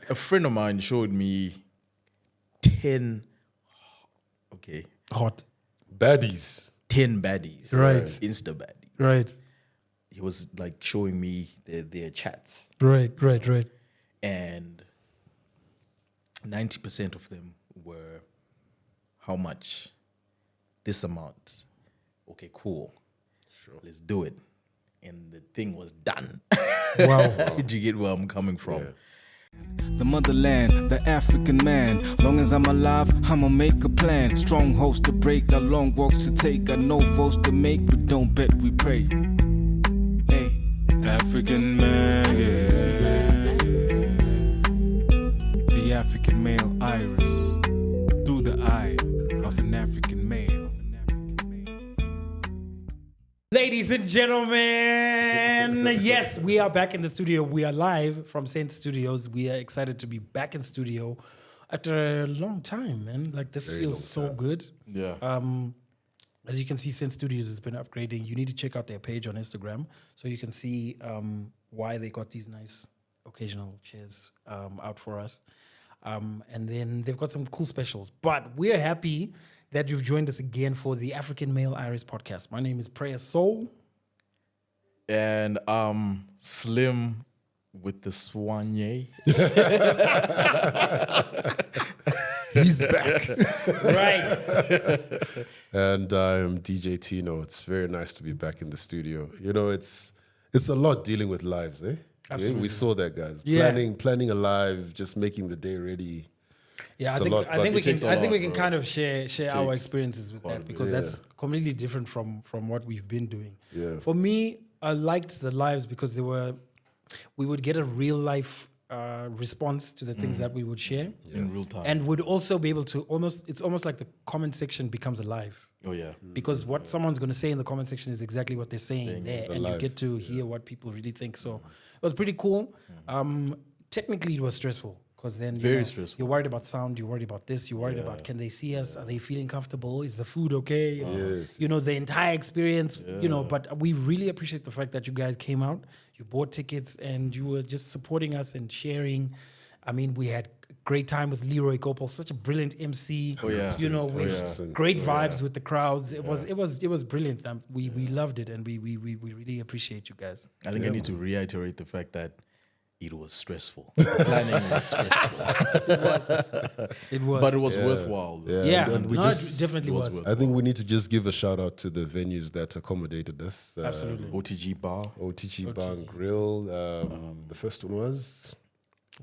A friend of mine showed me 10, Hot. Baddies. 10 baddies. Right. Insta baddies. Right. He was like showing me their chats. Right. And 90% of them were how much? This amount. Okay, cool. Sure. Let's do it. And the thing was done. Wow. Did you get where I'm coming from? Yeah. The motherland, the African man. Long as I'm alive, I'ma make a plan. Strong hosts to break, got long walks to take, got no votes to make, but don't bet, we pray. Hey, African man, yeah. The African male iris through the eye of an African male. Ladies and gentlemen, yes, we are back in the studio. We are live from Saint Studios. We are excited to be back in studio after a long time, man. Like, this feels so good. Yeah. As you can see, Saint Studios has been upgrading. You need to check out their page on Instagram so you can see why they got these nice occasional chairs out for us. And then they've got some cool specials. But we're happy that you've joined us again for the African Male Iris podcast. My name is Prayer Soul. And Slim with the Swanye. He's back. Right. And I'm DJ Tino. It's very nice to be back in the studio. You know, it's a lot dealing with lives, eh? Absolutely. We saw that, guys. Yeah. Planning a live, just making the day ready. Yeah, It's I a lot, think but we it takes can. a I think lot, we can bro. kind of share our experiences with that because yeah. that's completely different from what we've been doing. Yeah. For me, I liked the lives because we would get a real life response to the things that we would share In real time. and would also be able to it's almost like the comment section becomes alive. Oh, yeah. Because what someone's going to say in the comment section is exactly what they're saying there, and you live. get to hear what people really think. So it was pretty cool. Technically, it was stressful because then Very stressful. You're worried about sound, you're worried about this, you're worried about can they see us? Are they feeling comfortable? Is the food okay? Yes. You know, the entire experience. You know, but we really appreciate the fact that you guys came out, you bought tickets, and you were just supporting us and sharing. I mean, we had a great time with Leroy Gopal, such a brilliant MC. Oh, yeah. You know, with great vibes with the crowds. It was brilliant. We loved it, and we really appreciate you guys. I think I need to reiterate the fact that it was stressful. Planning was stressful. It was. But it was worthwhile. Though. Yeah, and we no, just- it definitely it was was. worth I think we need to just give a shout out to the venues that accommodated us. Absolutely. OTG Bar, OTG Bar and Grill. The first one was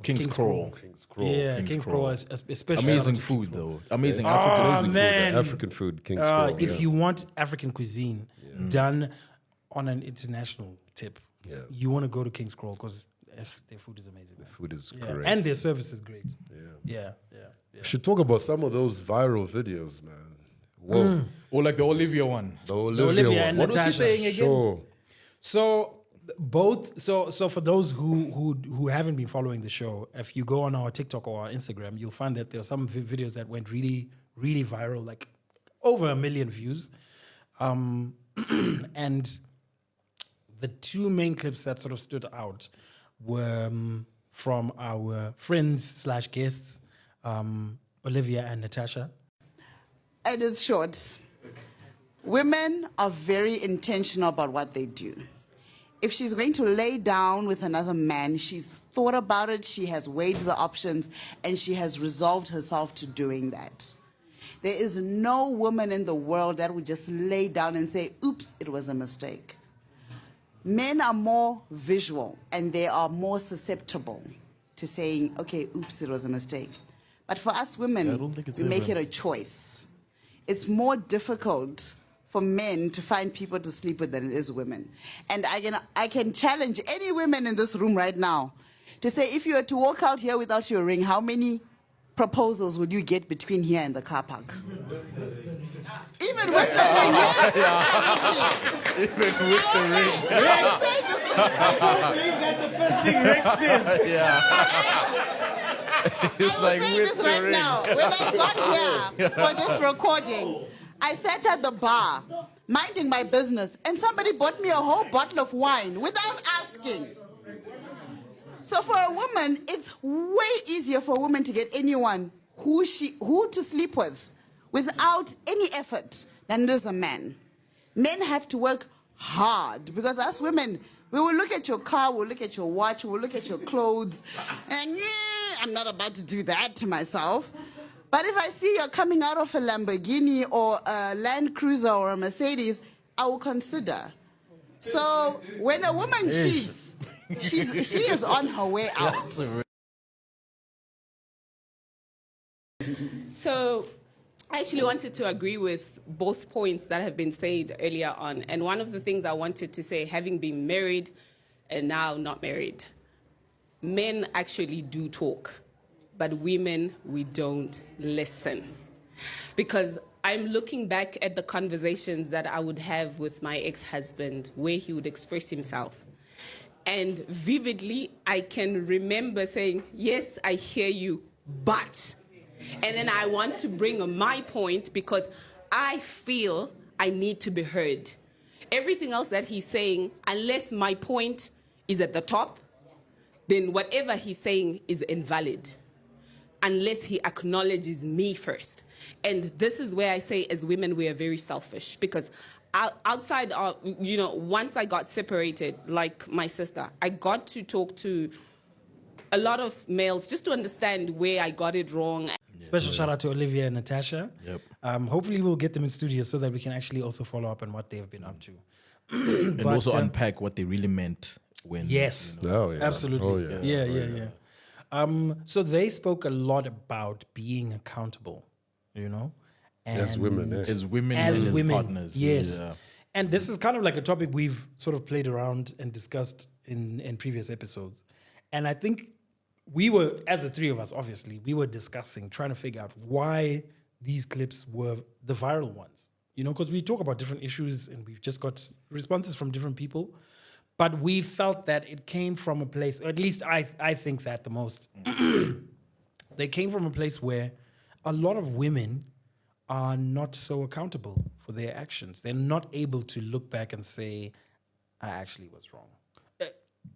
King's Crawl. King's Crawl. Yeah, King's King's Crawl. Crawl, especially Amazing shout out to food, though. Amazing Oh, African man. African food, King's Crawl. If yeah. you want African cuisine done on an international tip, you want to go to King's Crawl because their food is amazing. man. Food is Yeah. great. And their service is great. Yeah. We should talk about some of those viral videos, man. Whoa. Or like the Olivia one. The Olivia Olivia one. and What was she Natasha. saying again? Sure. So so for those who haven't been following the show, if you go on our TikTok or our Instagram, you'll find that there are some videos that went really, really viral, like over 1 million views. And the two main clips that sort of stood out were from our friends / guests, Olivia and Natasha. It is short. Women are very intentional about what they do. If she's going to lay down with another man, she's thought about it, she has weighed the options, and she has resolved herself to doing that. There is no woman in the world that would just lay down and say, oops, it was a mistake. Men are more visual and they are more susceptible to saying, okay, oops, it was a mistake. But for us women, we make it a choice. It's more difficult for men to find people to sleep with than it is women. And I can challenge any women in this room right now to say, if you were to walk out here without your ring, how many proposals would you get between here and the car park? Even with the ring. Even with the ring. I'm saying this is That's the first thing Rick says. It's like saying with this the right ring. now. When I got here for this recording, I sat at the bar, minding my business, and somebody bought me a whole bottle of wine without asking. So for a woman, it's way easier for a woman to get anyone who to sleep with without any effort than it is a man. Men have to work hard because us women, we will look at your car, we'll look at your watch, we'll look at your clothes, and I'm not about to do that to myself. But if I see you're coming out of a Lamborghini or a Land Cruiser or a Mercedes, I will consider. So when a woman cheats, she is on her way out. So I actually wanted to agree with both points that have been said earlier on. And one of the things I wanted to say, having been married and now not married, men actually do talk, but women, we don't listen. Because I'm looking back at the conversations that I would have with my ex-husband where he would express himself. And vividly, I can remember saying, yes, I hear you, but... And then I want to bring my point because I feel I need to be heard. Everything else that he's saying, unless my point is at the top, then whatever he's saying is invalid. Unless he acknowledges me first. And this is where I say as women, we are very selfish because outside of, once I got separated, like my sister, I got to talk to a lot of males just to understand where I got it wrong. Special shout out to Olivia and Natasha. Yep. Hopefully we'll get them in studio so that we can actually also follow up on what they've been up to. And also unpack what they really meant when... Yes. Oh, yeah. Absolutely. Oh, Yeah. So they spoke a lot about being accountable, And As women, yeah. As women as and women, as partners. yes. Yeah. And this is kind of like a topic we've sort of played around and discussed in previous episodes. And I think we were, as the three of us, obviously, we were discussing, trying to figure out why these clips were the viral ones. Because we talk about different issues and we've just got responses from different people. But we felt that it came from a place, or at least I think that the most, they came from a place where a lot of women are not so accountable for their actions. They're not able to look back and say, I actually was wrong.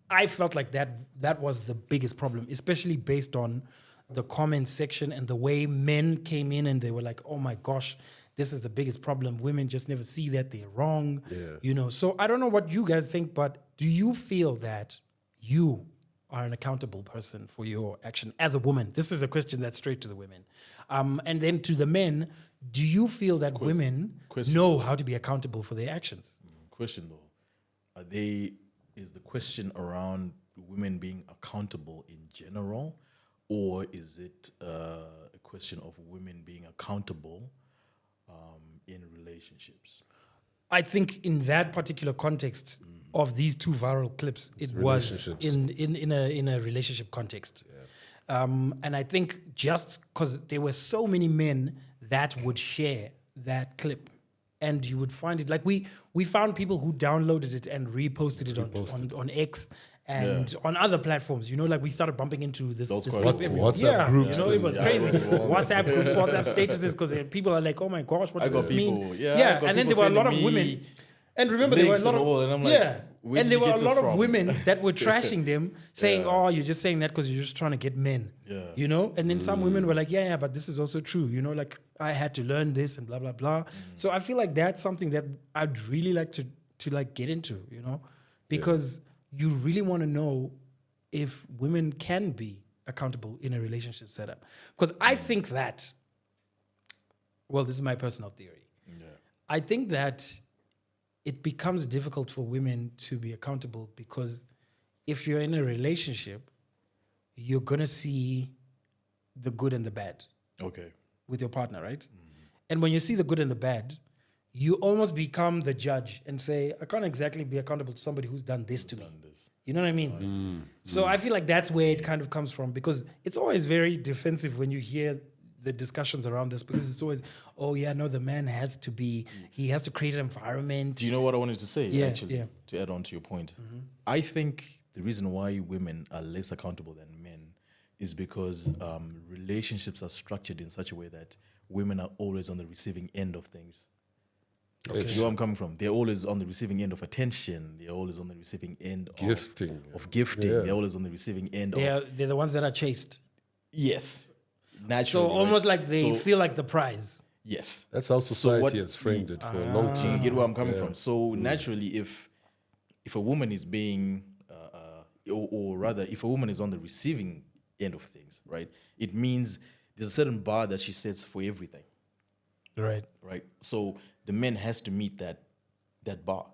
I felt like that was the biggest problem, especially based on the comment section and the way men came in and they were like, oh my gosh, this is the biggest problem. Women just never see that they're wrong. Yeah. So I don't know what you guys think, but do you feel that you are an accountable person for your action as a woman? This is a question that's straight to the women. And then to the men, do you feel that women know how to be accountable for their actions? Question though, is the question around women being accountable in general, or is it a question of women being accountable in relationships? I think in that particular context of these two viral clips, it was in a relationship context. Yeah. And I think just because there were so many men that would share that clip, and you would find it like we found people who downloaded it and reposted it on X and on other platforms. Like we started bumping into this clip. WhatsApp groups. It was crazy. WhatsApp groups, WhatsApp statuses, because people are like, oh my gosh, what does this mean? Yeah, and then there were a lot of women. And remember, there were a lot of and I'm like, and there were a lot of women that were trashing them, saying, "Oh, you're just saying that because you're just trying to get men." Yeah. And then some women were like, "Yeah, but this is also true." Like I had to learn this and blah blah blah. So I feel like that's something that I'd really like to like get into, because you really want to know if women can be accountable in a relationship setup. Because I think that, well, this is my personal theory. Yeah. I think that it becomes difficult for women to be accountable because if you're in a relationship, you're going to see the good and the bad with your partner, right? And when you see the good and the bad, you almost become the judge and say, I can't exactly be accountable to somebody who's done this to me. You know what I mean? So I feel like that's where it kind of comes from, because it's always very defensive when you hear the discussions around this, because it's always, oh yeah, no, the man has to be, he has to create an environment. Do you know what I wanted to say, Yeah. to add on to your point? I think the reason why women are less accountable than men is because relationships are structured in such a way that women are always on the receiving end of things. You know where I'm coming from? They're always on the receiving end of attention. They're always on the receiving end Gifting. of gifting. Yeah. They're always on the receiving end They're of the ones that are chased. yes, So naturally. almost right? like they So, feel like the prize. yes. That's how society what- has framed it for a long Do time. you get where I'm coming from? So naturally, if a woman is being, or rather, if a woman is on the receiving end of things, right, it means there's a certain bar that she sets for everything, Right. right? So the man has to meet that bar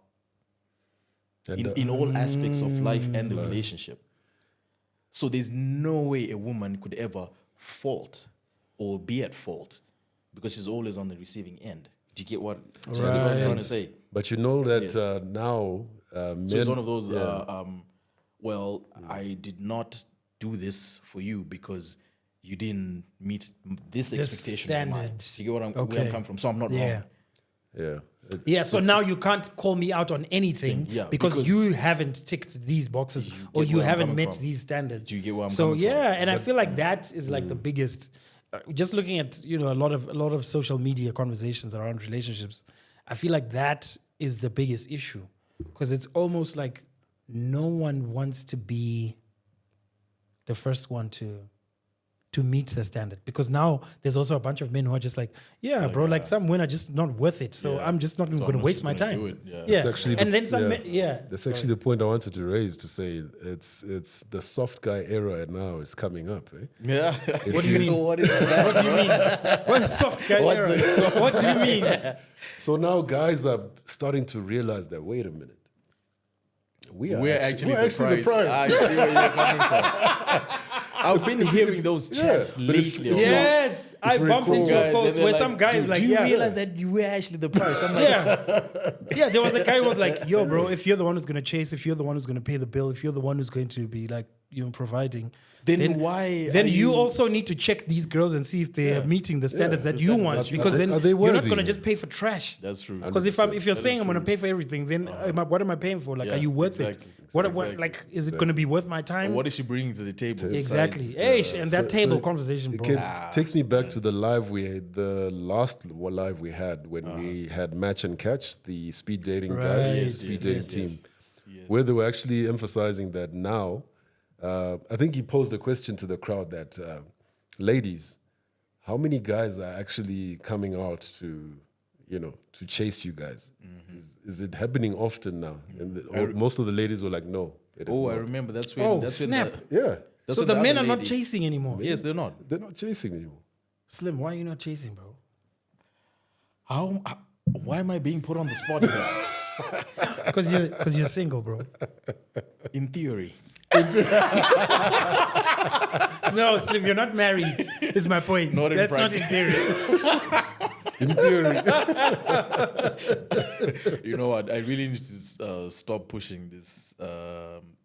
And, in all aspects of life and the relationship. So there's no way a woman could ever fault or be at fault because she's always on the receiving end. Do you get what I'm trying to say? but you know that Yes. Now men, So it's one of those. Well, I did not do this for you because you didn't meet this expectation. of mine. standard. You get what where Okay. I'm coming from? So I'm not Yeah. wrong. yeah. Yeah, so now you can't call me out on anything Yeah, because because you haven't ticked these boxes or get you where I'm haven't coming met from. these standards. Do you get where I'm so coming from? yeah, and I feel like that is like the biggest. Just looking at a lot of social media conversations around relationships, I feel like that is the biggest issue because it's almost like no one wants to be the first one to meet the standard because now there's also a bunch of men who are just like, yeah, bro, like some women are just not worth it. So Yeah. I'm just not even So going I'm to not waste just my gonna time. do it. Yeah. Yeah. It's actually and the- then some yeah. men, yeah. That's actually the point I wanted to raise to say it's the soft guy era now is coming up. Eh? Yeah. What do you mean? What is that? What do you mean? What is soft guy What's era? a soft- What do you mean? So now guys are starting to realize that wait a minute, We're actually the prize. I see where you're coming from. I've been hearing those chats but if- lately. if of Yes, I you bumped recall- into a guys, post and they're where like, some guy is "Dude, like, do you yeah, realize that you were actually the prize? I'm like, yeah, there was a guy who was like, yo, bro, if you're the one who's gonna chase, if you're the one who's gonna pay the bill, if you're the one who's going to be like, providing, Then why Then are you you- also need to check these girls and see if they're meeting the standards that the you standards want, that you because want. then Are they you're not worthy? gonna just pay for trash. That's true. Because if 100%. you're That saying is I'm gonna true. pay for everything, then what am I paying for? Like, Yeah, are you worth exactly. it? What Exactly. like is it gonna be worth my time? What is she bringing to the table? Exactly. besides Hey, the- and that table conversation, It bro. takes me back to the last live we had when we had Match and Catch, the speed dating guys, Right. Yes, speed yes, dating yes, team, where they were actually emphasizing that now. I think he posed a question to the crowd that, ladies, how many guys are actually coming out to chase you guys? Is it happening often now? And most of the ladies were like, no. It is Oh, I not. remember. That's when. Oh, that's when snap. Yeah, that's So when the men other are not lady- chasing anymore. Yes, they're not. they're not chasing anymore. Slim, why are you not chasing, bro? How? Why am I being put on the spot here? Because you're single, bro. In theory. No, Slim, you're not married. Is my point. Not in That's not practice. in theory. In theory, You know what? I really need to stop pushing this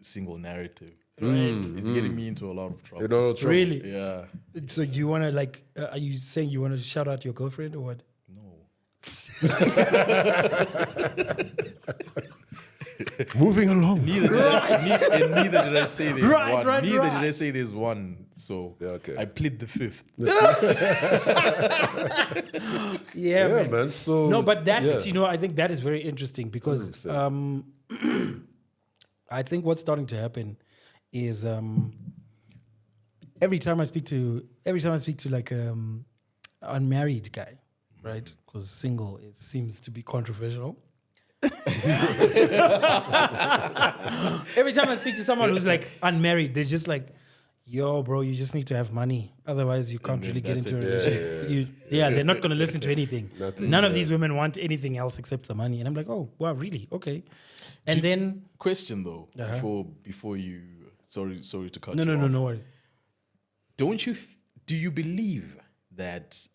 single narrative. It's getting me into a lot of trouble. you know, trouble. Really? Yeah. So do you want to like? Are you saying you want to shout out your girlfriend or what? No. Moving along. Neither did I say there's Right, one. right, Neither right. did I say there's one. So Yeah, okay. I plead the fifth. Yeah, Yeah, man. So No, but that yeah. I think that is very interesting because 100%. I think what's starting to happen is every time I speak to like unmarried guy, right? Because single it seems to be controversial. Every time I speak to someone who's like unmarried, they're just like, yo, bro, you just need to have money. Otherwise, you can't then really get that's into a it. relationship. They're not going to listen to anything. Nothing, None of these women want anything else except the money. And I'm like, oh, wow, really? Okay. And then, Question though, Uh-huh. before you. Sorry to cut no, you off. no worry. Don't you? Do you believe that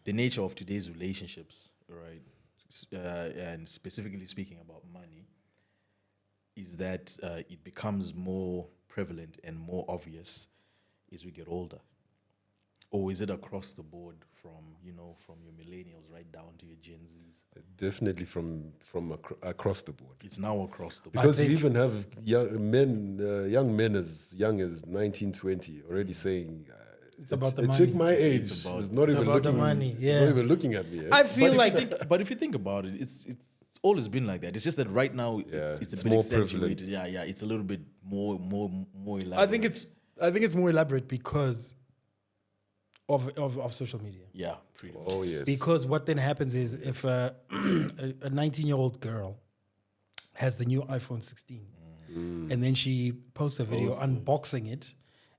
the nature of today's relationships, right, and specifically speaking about money, is that it becomes more prevalent and more obvious as we get older, or is it across the board from your millennials right down to your Gen Zs? Definitely from across the board. It's now across the board. Because you think- even have young men as young as 19, 20 already saying, It's about the a money. chick my age it's about- is not it's even about the looking. money, is yeah. not even looking at me. I Eh? feel like But if you think about it, it's always been like that. It's just that right now it's it's a bit more exaggerated. Yeah, it's a little bit more elaborate. I think it's more elaborate because of social media. yeah, pretty much. Oh yes. Because what then happens is if a 19-year-old girl has the new iPhone 16 and then she posts a video unboxing it,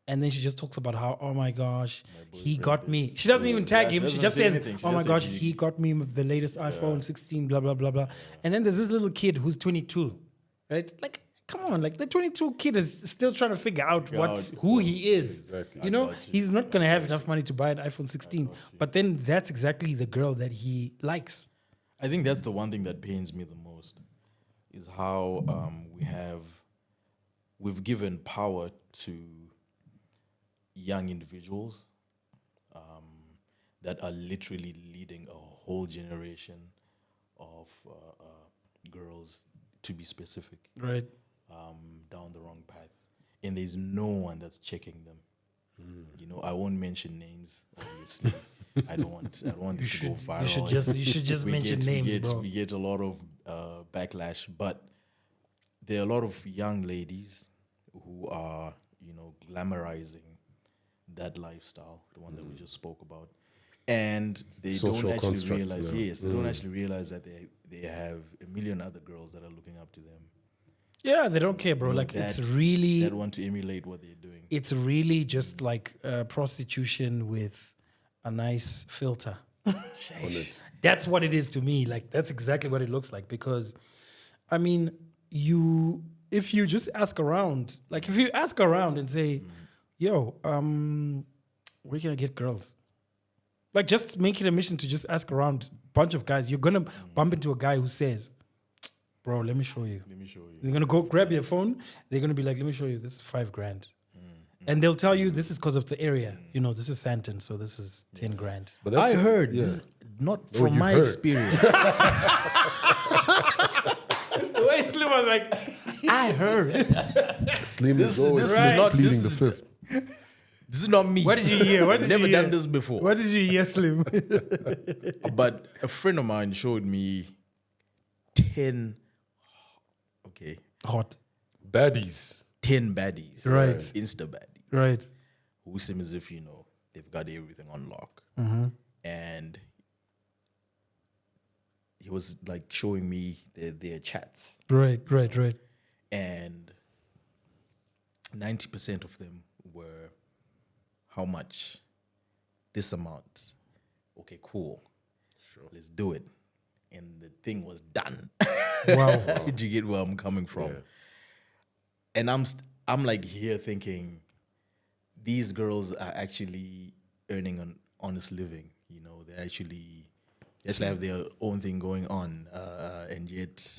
and then she just talks about how, oh my gosh, he got me. She doesn't even tag him. she She doesn't just say says, anything. She oh my just gosh, said he got me the latest iPhone 16, blah, blah, blah, blah. And then there's this little kid who's 22, right? Like, come on, like the 22 kid is still trying to figure out who he is. Exactly. You know, got you. he's not going to have enough money to buy an iPhone 16. But then that's exactly the girl that he likes. I think that's the one thing that pains me the most, is how we've given power to young individuals that are literally leading a whole generation of girls, to be specific, Right. down the wrong path, and there's no one that's checking them. You know, I won't mention names, obviously. I don't want this to go viral. You should just mention names, bro. We get a lot of backlash, but there are a lot of young ladies who are, you know, glamorizing that lifestyle, the one that we just spoke about, and they Social don't actually constructs, realize. yeah. Yes, they don't actually realize that they have a million other girls that are looking up to them. Yeah, they don't care, bro. You know, Like, it's that really, want to emulate what they're doing. it's really just like prostitution with a nice filter. That's what it is to me. Like, that's exactly what it looks like. Because, I mean, if you just ask around, like if you ask around and say, yo, where can I get girls? Like, just make it a mission to just ask around a bunch of guys. You're going to bump into a guy who says, bro, let me show you. Let me show you. You're going to go grab your phone. They're going to be like, let me show you. This is $5,000. And they'll tell you this is because of the area. You know, this is Santon, so this is 10 grand. But I what- heard, yeah. this is not from you my heard. experience. The way Slim was like, I heard. Slim This is is- always this is not- pleading this the is- fifth. This is not me. what did you hear? What did Never you hear? done this before. What did you hear, Slim? But a friend of mine showed me 10, Hot. Baddies. 10 baddies. Right. Insta baddies. Right. Who seem as if, you know, they've got everything on lock. And he was like showing me their chats. Right. And 90% of them were, how much? This amount. Okay, cool. Sure. Let's do it. And the thing was done. Wow. Do you get where I'm coming from? And I'm like here thinking, these girls are actually earning an honest living. You know, they actually have their own thing going on, and yet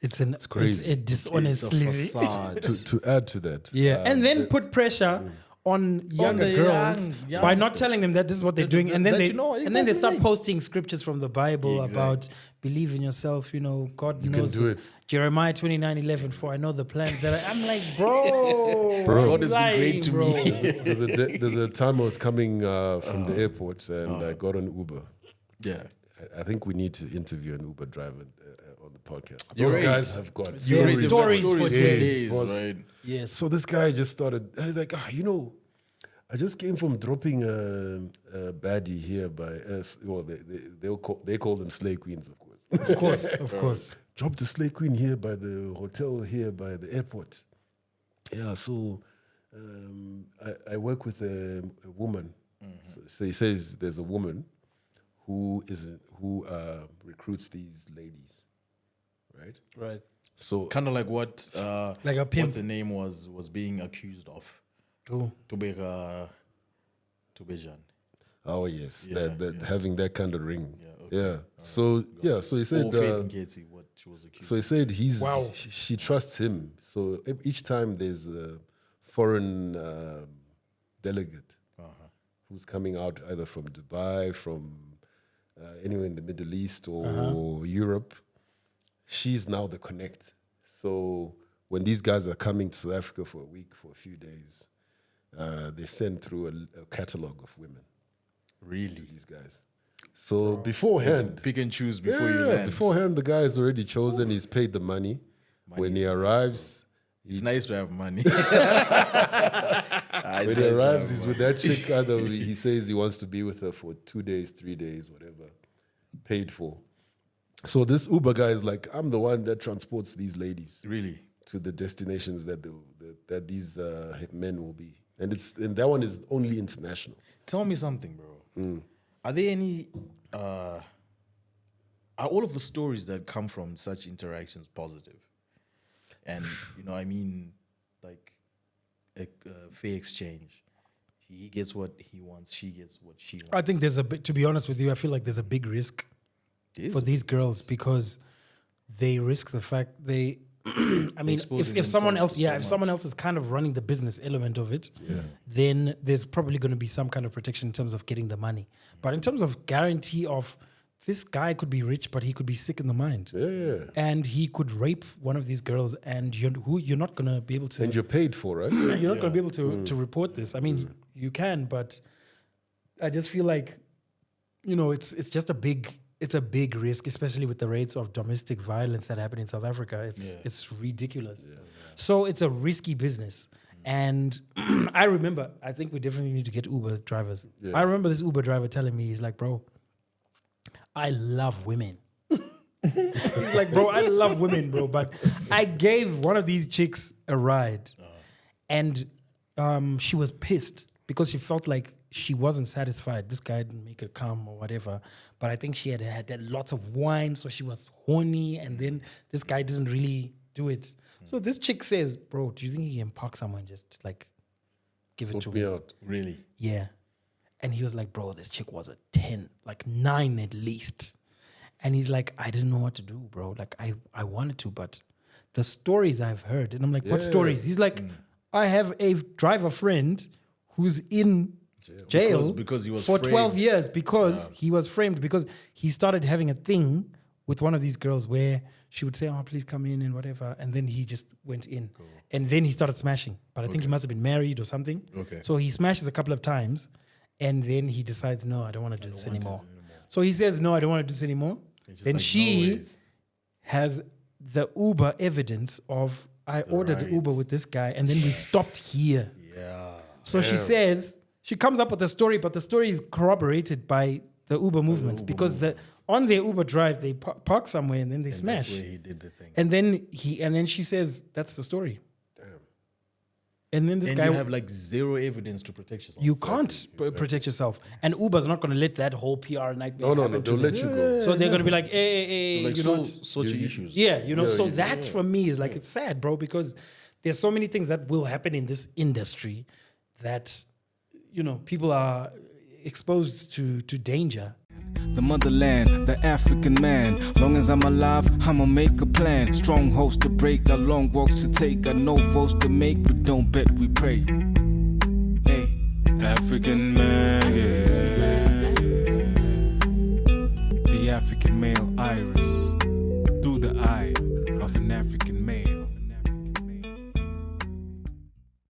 It's crazy. It's a dishonest it's a living. facade. To add to that, Yeah, and then put pressure on younger the girls young- by not youngsters. telling them that this is what they're doing, and then that they you know, it and then they doesn't start make- posting scriptures from the Bible Exactly. about believe in yourself. You know, God knows do it. Jeremiah 29:11. For I know the plans that I'm like, bro. God has been great lying, to bro. me. there's a time I was coming from the airport and I got an Uber. Yeah. I think we need to interview an Uber driver on the podcast. You're Those right. guys have got There is stories. stories for days. Was- right? Yes. So this guy just started. I was like, you know, I just came from dropping a baddie here by well, they call them slay queens, of course. Of course. Dropped the slay queen here by the hotel here by the airport. Yeah, so I work with a woman. So he says there's a woman who recruits these ladies, right? Right. So Kind of like what Like a pimp. what's her name was being accused of. Cool. Tubejan. oh yes, Yeah, that having that kind of ring. Yeah, okay. So he said. Or Faith Nketi, what she was accused So he said Wow. she trusts him. So each time there's a foreign delegate who's coming out either from Dubai, from anywhere in the Middle East or Europe, she's now the connect. So when these guys are coming to South Africa for a week, for a few days, they send through a catalog of women Really? to these guys. So beforehand, Pick and choose before you land. beforehand, the guy is already chosen. He's paid the money. When he arrives, It's nice to have money. when he arrives, he's with that chick. Either he says he wants to be with her for 2 days, 3 days, whatever, paid for. So this Uber guy is like, I'm the one that transports these ladies Really? to the destinations that that these men will be, and that one is only international. Tell me something, bro. Are there any? Are all of the stories that come from such interactions positive? And I mean, like a fair exchange. He gets what he wants. She gets what she wants. I think there's a bit. To be honest with you, I feel like there's a big risk for these girls because they risk the fact they. I mean, Exposing if someone else, themselves to so if someone else is kind of running the business element of it, then there's probably going to be some kind of protection in terms of getting the money. But in terms of guarantee of this guy could be rich, but he could be sick in the mind, and he could rape one of these girls, and you're not going to be able to, And you're paid for, right? you're not going to be able to report this. I mean, you can, but I just feel like, it's just a big risk, especially with the rates of domestic violence that happen in South Africa. It's ridiculous. So it's a risky business. And I remember, I think we definitely need to get Uber drivers. Yeah. I remember this Uber driver telling me, he's like, bro, I love women. He's like, bro, I love women, bro. But I gave one of these chicks a ride. And she was pissed because she felt like she wasn't satisfied. This guy didn't make her come or whatever. But I think she had lots of wine, so she was horny. And then this guy didn't really do it. So this chick says, bro, do you think you can park someone just like give it to Put me out. Really? Yeah. And he was like, bro, this chick was a 10, like 9 at least. And he's like, I didn't know what to do, bro. Like, I wanted to, but the stories I've heard. And I'm like, what stories? He's like, I have a driver friend who's in jail Because he was for framed. 12 years because he was framed because he started having a thing with one of these girls where she would say, oh, please come in and whatever. And then he just went in. And then he started smashing. But I think he must have been married or something. Okay. So he smashes a couple of times. And then he decides, no, I don't want to do this anymore. So he says, no, I don't want to do this anymore. Then like, she "No ways." has the Uber evidence of, I ordered Uber with this guy. And then we stopped here. Yeah. So she says, she comes up with a story, but the story is corroborated by the Uber movements because on their Uber drive, they park somewhere and then they smash. That's where he did the thing. And then she says, that's the story. Damn. And then this And guy, you have like zero evidence to protect yourself. you can't protect yourself. And Uber's not going to let that whole PR nightmare No, happen to they'll them. let you go. So they're going to be like, hey, like you know what? sort your issues. Yeah, so that for me is like, it's sad, bro, because there's so many things that will happen in this industry that, people are exposed to danger. The motherland, the African man. Long as I'm alive, I'ma make a plan. Strongholds to break, got long walks to take, got no votes to make. We don't bet, we pray. Hey, African man, yeah. The African male iris through the eye of an African male.